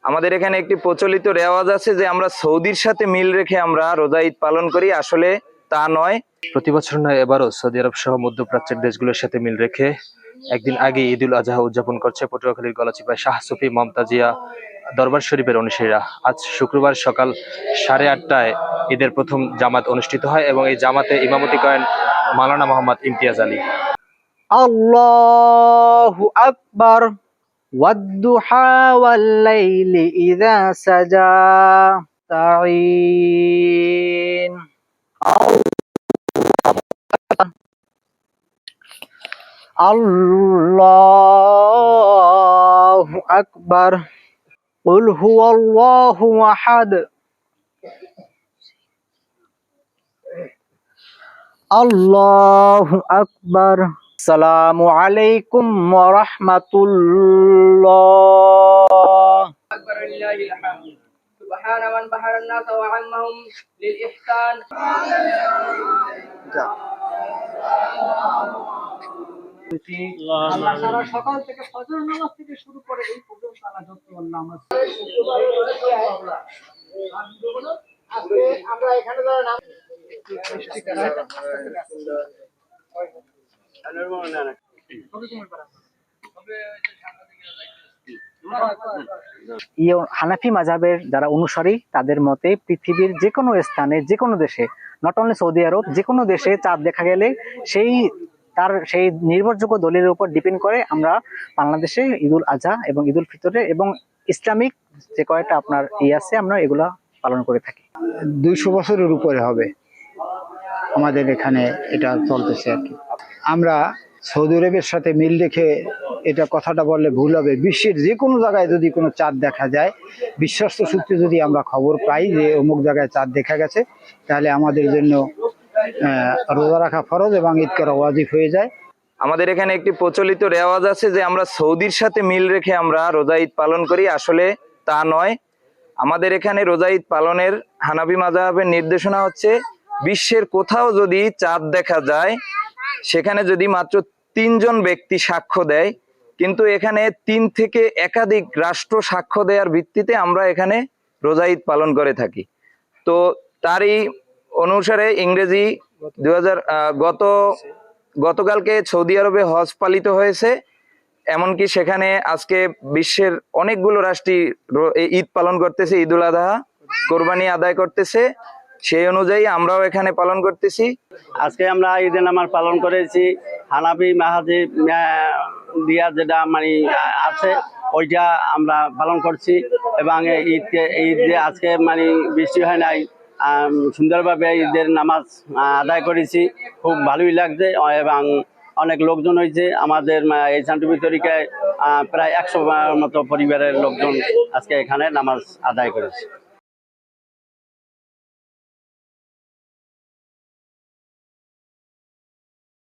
আমাদের এখানে একটি প্রচলিত রেওয়াজ আছে যে আমরা সৌদির সাথে মিল রেখে আমরা রোজা ঈদ পালন করি, আসলে তা নয়। প্রতি বছর নয়, এবারও সৌদি আরব সহ মধ্যপ্রাচ্যের দেশগুলোর সাথে মিল রেখে একদিন আগে ঈদুল আজহা উদযাপন করছে পটুয়াখালীর গলাচিপায় শাহ সুফি মমতাজিয়া দরবার শরীফের অনুসারীরা। আজ শুক্রবার সকাল 8:30টায় ঈদের প্রথম জামাত অনুষ্ঠিত হয় এবং এই জামাতে ইমামতি করেন মাওলানা মোহাম্মদ ইমতিয়াজ আলী। আল্লাহু আকবার ওয়াদ-দুহা ওয়াল-লাইলি ইযা সাজা তাঈন আল্লাহু আকবার কুল হুয়াল্লাহু আহাদ আল্লাহু আকবার। আসসালামু আলাইকুম ওয়া রাহমাতুল্লাহ। সুবহানা মান বাহারান নাস ওয়া আম্মাহুম লিল ইহসান। আল্লাহ সারা সকাল থেকে ফজর নামাজ থেকে শুরু করে এই পর্যন্ত আল্লাহ যত আল্লাহ আমরা এখানে যারা নাম হানাফি মাযহাবের যারা অনুসারী তাদের মতে পৃথিবীর যে কোনো স্থানে যে কোনো দেশে, নট অনলি সৌদি আরব, যে কোনো দেশে চাঁদ দেখা গেলে সেই নির্ভরযোগ্য দলিলের উপর ডিপেন্ড করে আমরা বাংলাদেশে ঈদুল আজহা এবং ঈদুল ফিতরে এবং ইসলামিক যে কয়েকটা আপনার আছে আমরা এগুলা পালন করে থাকি। 200 বছরের উপরে হবে আমাদের এখানে এটা চলতেছে আর কি। আমরা সৌদি আরবের সাথে মিল রেখে এটা কথাটা বললে ভুল হবে। বিশ্বের যে কোনো জায়গায় যদি কোনো চাঁদ দেখা যায়, বিশ্বস্ত সূত্রে যদি আমরা খবর পাই যে অমুক জায়গায় চাঁদ দেখা গেছে, তাহলে আমাদের জন্য রোজা রাখা ফরজ এবং ঈদ করা ওয়াজিব হয়ে যায়। আমাদের এখানে একটি প্রচলিত রেওয়াজ আছে যে আমরা সৌদির সাথে মিল রেখে আমরা রোজা ঈদ পালন করি, আসলে তা নয়। আমাদের এখানে রোজা ঈদ পালনের হানাফি মাযহাবের নির্দেশনা হচ্ছে বিশ্বের কোথাও যদি চাঁদ দেখা যায়, সেখানে যদি মাত্র 3 জন ব্যক্তি সাক্ষ্য দেয়, কিন্তু এখানে 3 থেকে একাধিক রাষ্ট্র সাক্ষ্য দেওয়ার ভিত্তিতে আমরা এখানে রোজা ঈদ পালন করে থাকি। তো তারই অনুসারে ইংরেজি গতকালকে সৌদি আরবে হজ পালিত হয়েছে, এমনকি সেখানে আজকে বিশ্বের অনেকগুলো রাষ্ট্রই ঈদ পালন করতেছে, ঈদুল আজহা কোরবানি আদায় করতেছে, সেই অনুযায়ী আমরাও এখানে পালন করতেছি। আজকে আমরা ঈদের নামাজ পালন করেছি হানাফি মাযহাব দিয়া যেটা মানে আছে ওইটা আমরা পালন করছি এবং ঈদে আজকে মানে বৃষ্টি হয় নাই, সুন্দরভাবে ঈদের নামাজ আদায় করেছি, খুব ভালোই লাগছে এবং অনেক লোকজন হয়েছে। আমাদের এই শান্তিপুর তরিকায় প্রায় 100 মতো পরিবারের লোকজন আজকে এখানে নামাজ আদায় করেছে।